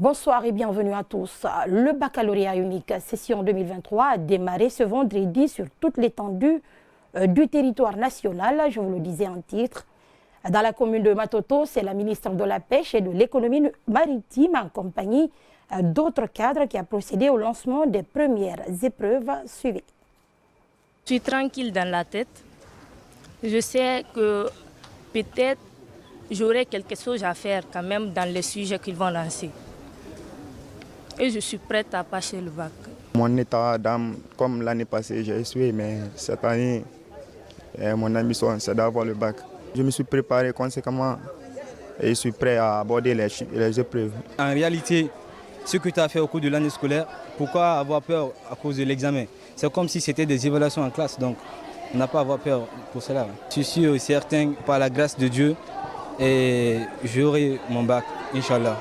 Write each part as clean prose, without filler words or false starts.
Bonsoir et bienvenue à tous. Le baccalauréat unique session 2023 a démarré ce vendredi sur toute l'étendue du territoire national, je vous le disais en titre. Dans la commune de Matoto, c'est la ministre de la Pêche et de l'économie maritime en compagnie d'autres cadres qui a procédé au lancement des premières épreuves suivies. Je suis tranquille dans la tête. Je sais que peut-être j'aurai quelque chose à faire quand même dans les sujets qu'ils vont lancer. Et je suis prête à passer le bac. Mon état d'âme, comme l'année passée, j'ai essuyé, mais cette année, mon ambition, c'est d'avoir le bac. Je me suis préparé conséquemment et je suis prêt à aborder les épreuves. En réalité, ce que tu as fait au cours de l'année scolaire, pourquoi avoir peur à cause de l'examen? C'est comme si c'était des évaluations en classe, donc on n'a pas à avoir peur pour cela. Je suis sûr et certain, par la grâce de Dieu, et j'aurai mon bac, Inch'Allah.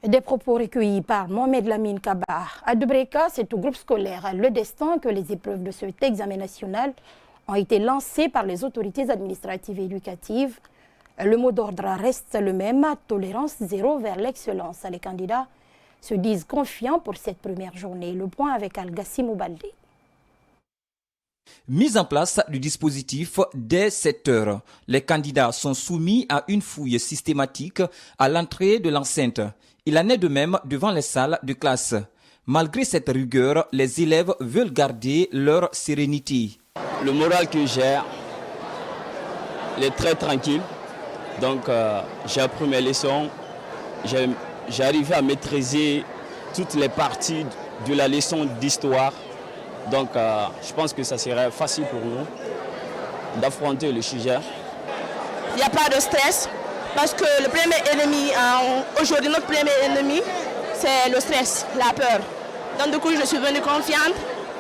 Des propos recueillis par Mohamed Lamine Kaba. À Dubreka, c'est au groupe scolaire Le Destin que les épreuves de cet examen national ont été lancées par les autorités administratives et éducatives. Le mot d'ordre reste le même, tolérance zéro vers l'excellence. Les candidats se disent confiants pour cette première journée. Le point avec Al-Gassim Oubalde. Mise en place du dispositif dès 7 heures. Les candidats sont soumis à une fouille systématique à l'entrée de l'enceinte. Il en est de même devant les salles de classe. Malgré cette rigueur, les élèves veulent garder leur sérénité. Le moral que j'ai, il est très tranquille. Donc j'ai appris mes leçons. J'ai arrivé à maîtriser toutes les parties de la leçon d'histoire. Donc je pense que ça serait facile pour nous d'affronter le sujet. Il n'y a pas de stress parce que le premier ennemi, aujourd'hui notre premier ennemi, c'est le stress, la peur. Donc du coup je suis venue confiante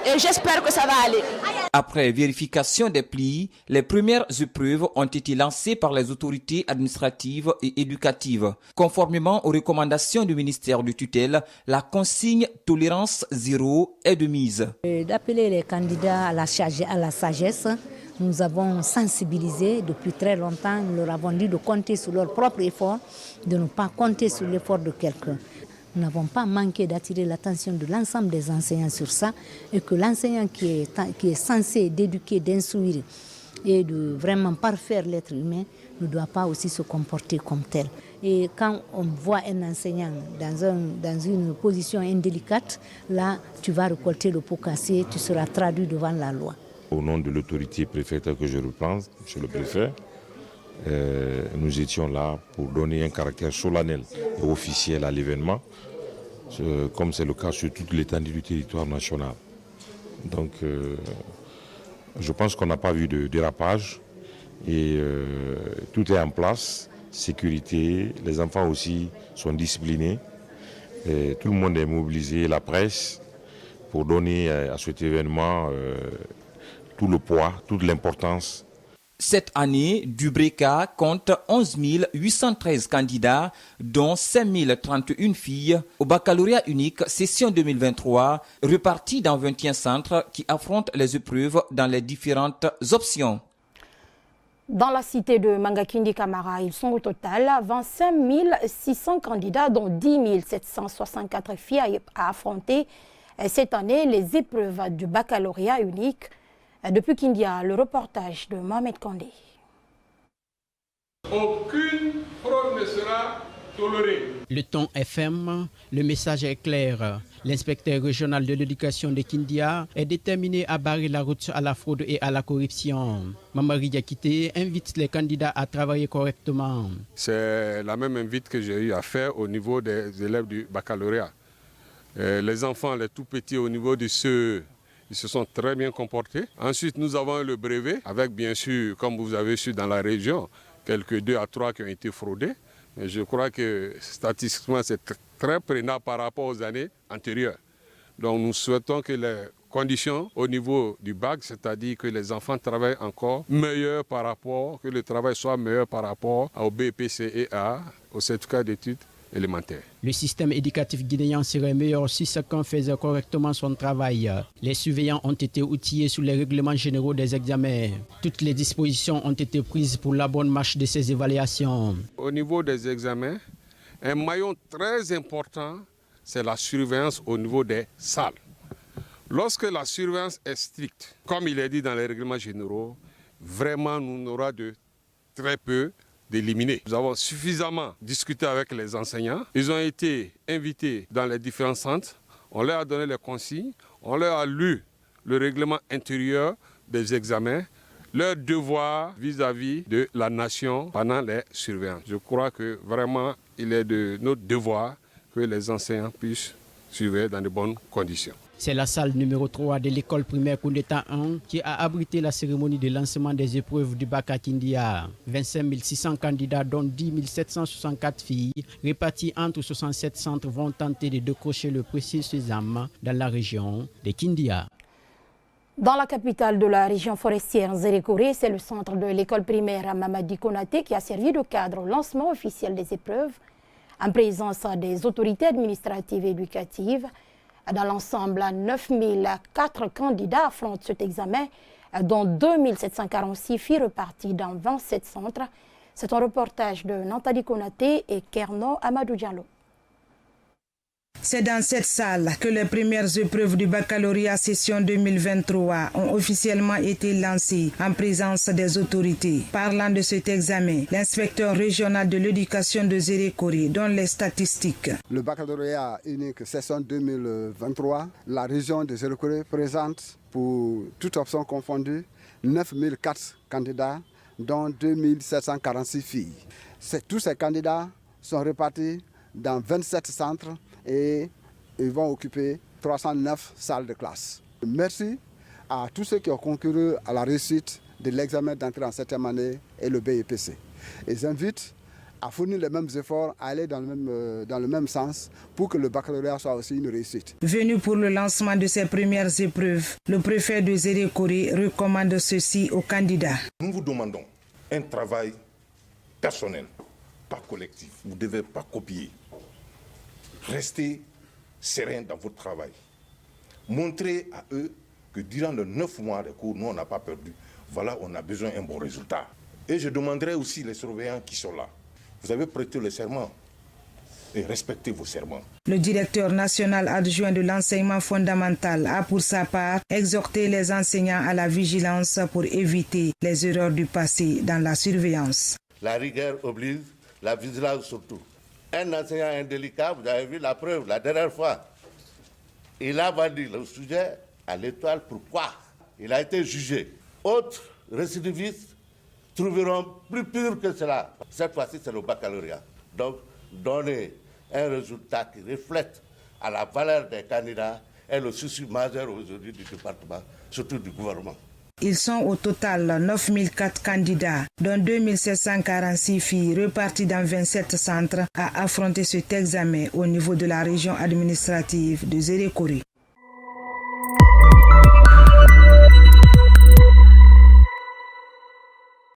et j'espère que ça va aller. Après vérification des plis, les premières épreuves ont été lancées par les autorités administratives et éducatives. Conformément aux recommandations du ministère de tutelle, la consigne tolérance zéro est de mise. D'appeler les candidats à la sagesse, nous avons sensibilisé depuis très longtemps, nous leur avons dit de compter sur leur propre effort, de ne pas compter sur l'effort de quelqu'un. Nous n'avons pas manqué d'attirer l'attention de l'ensemble des enseignants sur ça et que l'enseignant qui est censé d'éduquer, d'instruire et de vraiment parfaire l'être humain ne doit pas aussi se comporter comme tel. Et quand on voit un enseignant dans une position indélicate, là tu vas récolter le pot cassé, tu seras traduit devant la loi. Au nom de l'autorité préfectorale que je reprends, monsieur le préfet, nous étions là pour donner un caractère solennel et officiel à l'événement, comme c'est le cas sur toute l'étendue du territoire national. Donc je pense qu'on n'a pas vu de dérapage et tout est en place, sécurité, les enfants aussi sont disciplinés, et tout le monde est mobilisé, la presse, pour donner à cet événement tout le poids, toute l'importance. Cette année, Dubreka compte 11 813 candidats, dont 5 031 filles, au baccalauréat unique session 2023, repartis dans 21 centres qui affrontent les épreuves dans les différentes options. Dans la cité de Mangakindi Camara, ils sont au total 25 600 candidats, dont 10 764 filles à affronter cette année les épreuves du baccalauréat unique. Depuis Kindia, le reportage de Mohamed Kandé. Aucune fraude ne sera tolérée. Le ton est ferme, le message est clair. L'inspecteur régional de l'éducation de Kindia est déterminé à barrer la route à la fraude et à la corruption. Mamari Diakité invite les candidats à travailler correctement. C'est la même invite que j'ai eu à faire au niveau des élèves du baccalauréat. Les enfants, les tout petits au niveau du CE, Ils se sont très bien comportés. Ensuite, nous avons eu le brevet avec, bien sûr, comme vous avez su dans la région, quelques 2 à 3 qui ont été fraudés. Mais je crois que statistiquement, c'est très prégnant par rapport aux années antérieures. Donc nous souhaitons que les conditions au niveau du bac, c'est-à-dire que les enfants travaillent encore meilleur par rapport, que le travail soit meilleur par rapport au BEPC-EA, au certificat d'études élémentaires. Le système éducatif guinéen serait meilleur si chacun faisait correctement son travail. Les surveillants ont été outillés sous les règlements généraux des examens. Toutes les dispositions ont été prises pour la bonne marche de ces évaluations. Au niveau des examens, un maillon très important, c'est la surveillance au niveau des salles. Lorsque la surveillance est stricte, comme il est dit dans les règlements généraux, vraiment nous n'aurons de très peu d'éliminer. Nous avons suffisamment discuté avec les enseignants. Ils ont été invités dans les différents centres. On leur a donné les consignes. On leur a lu le règlement intérieur des examens, leur devoir vis-à-vis de la nation pendant les surveillances. Je crois que vraiment, il est de notre devoir que les enseignants puissent surveiller dans de bonnes conditions. C'est la salle numéro 3 de l'école primaire Koundéta 1 qui a abrité la cérémonie de lancement des épreuves du bac à Kindia. 25 600 candidats, dont 10 764 filles, répartis entre 67 centres, vont tenter de décrocher le précieux examen dans la région de Kindia. Dans la capitale de la région forestière Zérékoré, c'est le centre de l'école primaire Mamadi Konaté qui a servi de cadre au lancement officiel des épreuves en présence des autorités administratives et éducatives. Dans l'ensemble, 9004 candidats affrontent cet examen, dont 2746 filles reparties dans 27 centres. C'est un reportage de Nantadi Konaté et Kerno Amadou Diallo. C'est dans cette salle que les premières épreuves du baccalauréat session 2023 ont officiellement été lancées en présence des autorités. Parlant de cet examen, l'inspecteur régional de l'éducation de Zérékoré donne les statistiques. Le baccalauréat unique session 2023, la région de Zérékoré présente pour toute option confondue 9004 candidats, dont 2746 filles. Tous ces candidats sont répartis dans 27 centres et ils vont occuper 309 salles de classe. Merci à tous ceux qui ont concouru à la réussite de l'examen d'entrée en 7e année et le BEPC. Et j'invite à fournir les mêmes efforts, à aller dans le même sens pour que le baccalauréat soit aussi une réussite. Venu pour le lancement de ces premières épreuves, le préfet de Zérékoré recommande ceci aux candidats. Nous vous demandons un travail personnel, pas collectif. Vous ne devez pas copier. Restez serein dans votre travail. Montrez à eux que durant les 9 mois de cours, nous, on n'a pas perdu. Voilà, on a besoin d'un bon résultat. Et je demanderai aussi les surveillants qui sont là. Vous avez prêté le serment et respectez vos serments. Le directeur national adjoint de l'enseignement fondamental a pour sa part exhorté les enseignants à la vigilance pour éviter les erreurs du passé dans la surveillance. La rigueur oblige, la vigilance surtout. Un enseignant indélicat, vous avez vu la preuve la dernière fois. Il a vendu le sujet à l'étoile. Pourquoi? Il a été jugé. Autres récidivistes trouveront plus pur que cela. Cette fois-ci, c'est le baccalauréat. Donc, donner un résultat qui reflète à la valeur des candidats est le souci majeur aujourd'hui du département, surtout du gouvernement. Ils sont au total 9004 candidats, dont 2746 filles reparties dans 27 centres à affronter cet examen au niveau de la région administrative de Zérékoré.